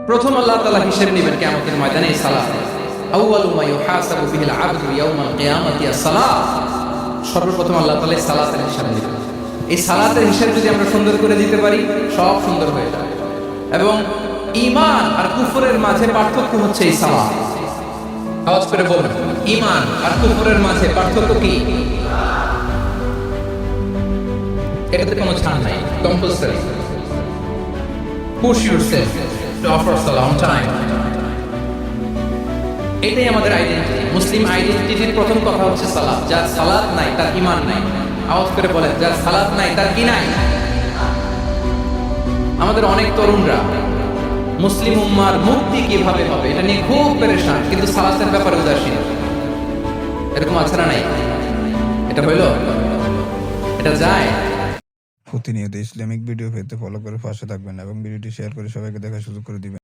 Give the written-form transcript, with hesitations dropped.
প্রথম আল্লাহ তাআলা হিসেব নেবেন কিয়ামতের ময়দানে এই সালাত। আউয়ালু মা ইউহাসাবু বিহিল আবদু ইয়াউমাল কিয়ামাতি আস-সালাত। সর্বপ্রথম আল্লাহ তাআলা এই সালাতের হিসাব নেবেন। এই সালাতের হিসাব যদি আমরা সুন্দর করে দিতে পারি, সব সুন্দর হয়ে যাবে। এবং ঈমান আর কুফরের মাঝে পার্থক্য হচ্ছে এই সালাত। আওয়াজ করে বলুন, ঈমান আর কুফরের মাঝে পার্থক্য কি? এটাতে কোনো ছাড় নাই, compulsory. Push yourself to offer সালাত অন টাইম। এটাই আমাদের আইডেন্টিটি। মুসলিম আইডেন্টিটির প্রথম কথা হচ্ছে সালাত। যার সালাত নাই তার ঈমান নাই। আওয়াজ করে বলেন, যার সালাত নাই তার কি নাই? আমাদের অনেক তরুণরা মুসলিম উম্মার মুক্তি কিভাবে হবে এটা নিয়ে খুব পেরেশান, কিন্তু সালাতের ব্যাপারে উদাসীন। এরকম আছে না নাই? এটা হইল? এটা যায়? প্রতিনিয়ত ইসলামিক ভিডিও পেতে ফলো করে পাশে থাকবেন এবং ভিডিওটি শেয়ার করে সবাইকে দেখার সুযোগ করে দিবেন।